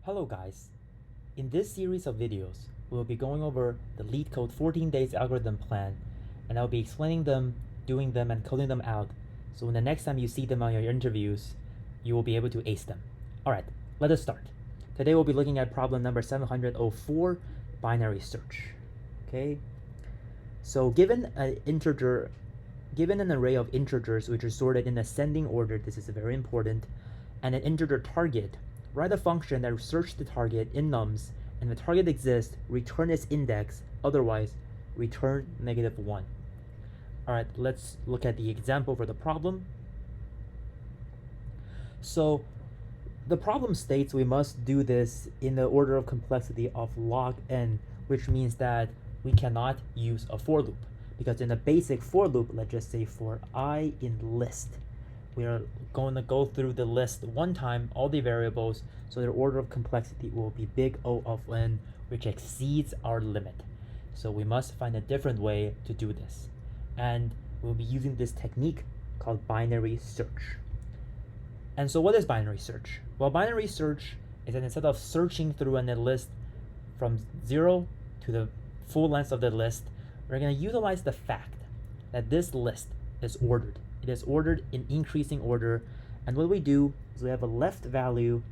Hello guys, in this series of videos, we will be going over the LeetCode 14 days algorithm plan, and I'll be explaining them, doing them, and coding them out, so when the next time you see them on your interviews, you will be able to ace them. Alright, let us start. Today we'll be looking at problem number 704, binary search. Okay, so given an array of integers which are sorted in ascending order, this is very important, and an integer target, write a function that searches the target in nums, and if the target exists, return its index, otherwise return -1. Alright, let's look at the example for the problem. So the problem states we must do this in the order of complexity of log n, which means that we cannot use a for loop, because in a basic for loop, let's just say for I in list, we are going to go through the list one time, all the variables, so their order of complexity will be big O of n, which exceeds our limit. So we must find a different way to do this. And we'll be using this technique called binary search. And so what is binary search? Well, binary search is that instead of searching through a list from 0 to the full length of the list, we're going to utilize the fact that this list is ordered. It is ordered in increasing order, and what we do is we have a left value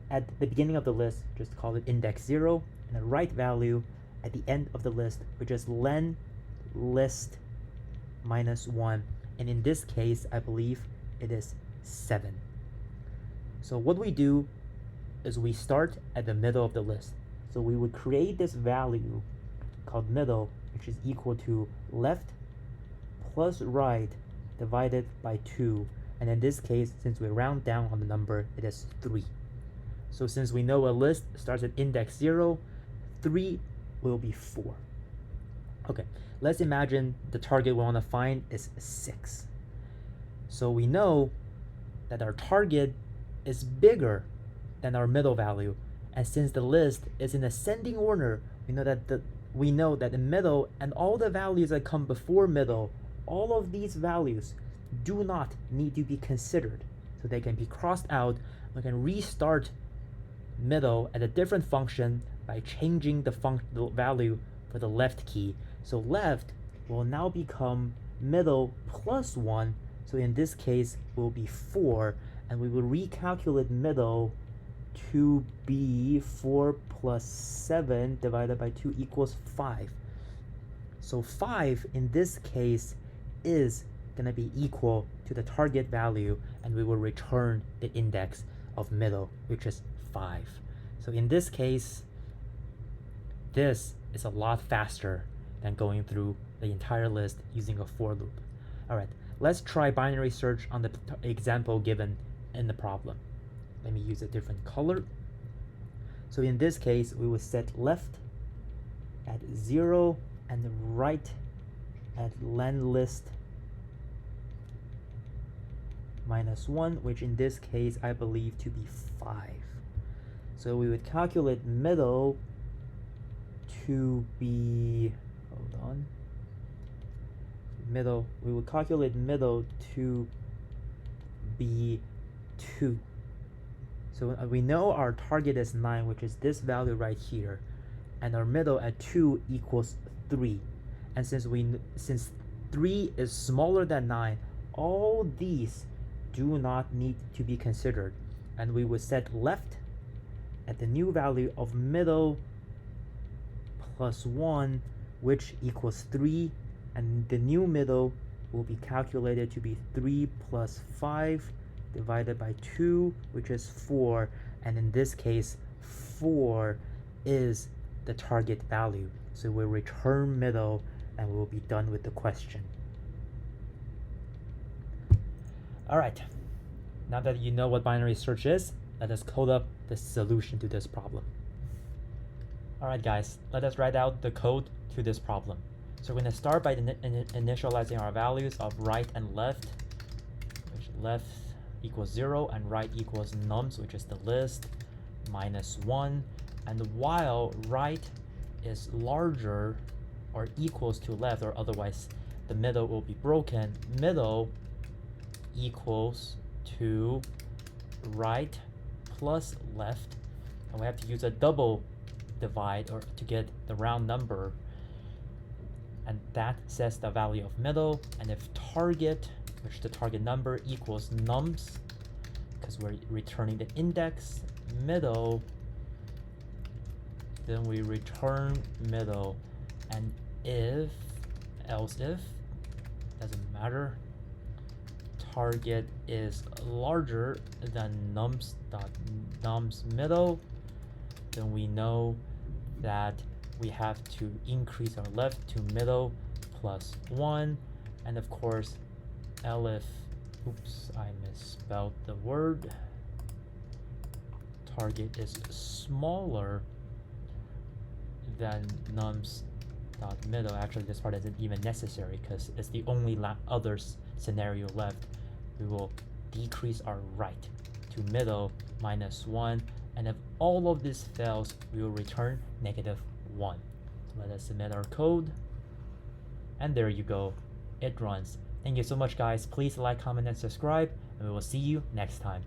at the beginning of the list, just call it index 0, and a right value at the end of the list, which is len list -1, and in this case I believe it is 7. So what we do is we start at the middle of the list. So we would create this value called middle, which is equal to left plus right divided by 2, and in this case, since we round down on the number, it is 3. So since we know a list starts at index 0, 3 will be 4. Okay, let's imagine the target we want to find is 6. So we know that our target is bigger than our middle value, and since the list is in ascending order, we know that the middle and all the values that come before middle, all of these values do not need to be considered, so they can be crossed out. We can restart middle at a different function by changing the value for the left key. So left will now become middle plus 1, so in this case will be 4, and we will recalculate middle to be 4 plus 7 divided by 2 equals 5. So 5 in this case is going to be equal to the target value, and we will return the index of middle, which is 5. So in this case, this is a lot faster than going through the entire list using a for loop. Alright, let's try binary search on the example given in the problem. Let me use a different color. So in this case, we will set left at 0 and right at len list -1, which in this case I believe to be 5. So we would calculate middle to be, we would calculate middle to be 2. So we know our target is 9, which is this value right here, and our middle at 2 equals 3. And since 3 is smaller than 9, all these do not need to be considered, and we would set left at the new value of middle plus 1, which equals 3, and the new middle will be calculated to be 3 plus 5 divided by 2, which is 4, and in this case 4 is the target value. So we'll return middle and we'll be done with the question. Alright, now that you know what binary search is, let us code up the solution to this problem. Alright guys, let us write out the code to this problem. So we're going to start by initializing our values of right and left, which left equals 0 and right equals nums, which is the list, -1, and while right is larger or equals to left, or otherwise the middle will be broken, middle equals to right plus left and we have to use a double divide or to get the round number, and that sets the value of middle. And if target, which the target number, equals nums, because we're returning the index middle, then we return middle. And if, else if, doesn't matter, target is larger than nums middle, then we know that we have to increase our left to middle plus 1. And of course, elif, oops, I misspelled the word, target is smaller than nums dot middle. Actually, this part isn't even necessary because it's the only other scenario left. We will decrease our right to middle minus 1, and if all of this fails, we will return -1. So let us submit our code, and there you go, it runs. Thank you so much, guys. Please like, comment, and subscribe, and we will see you next time.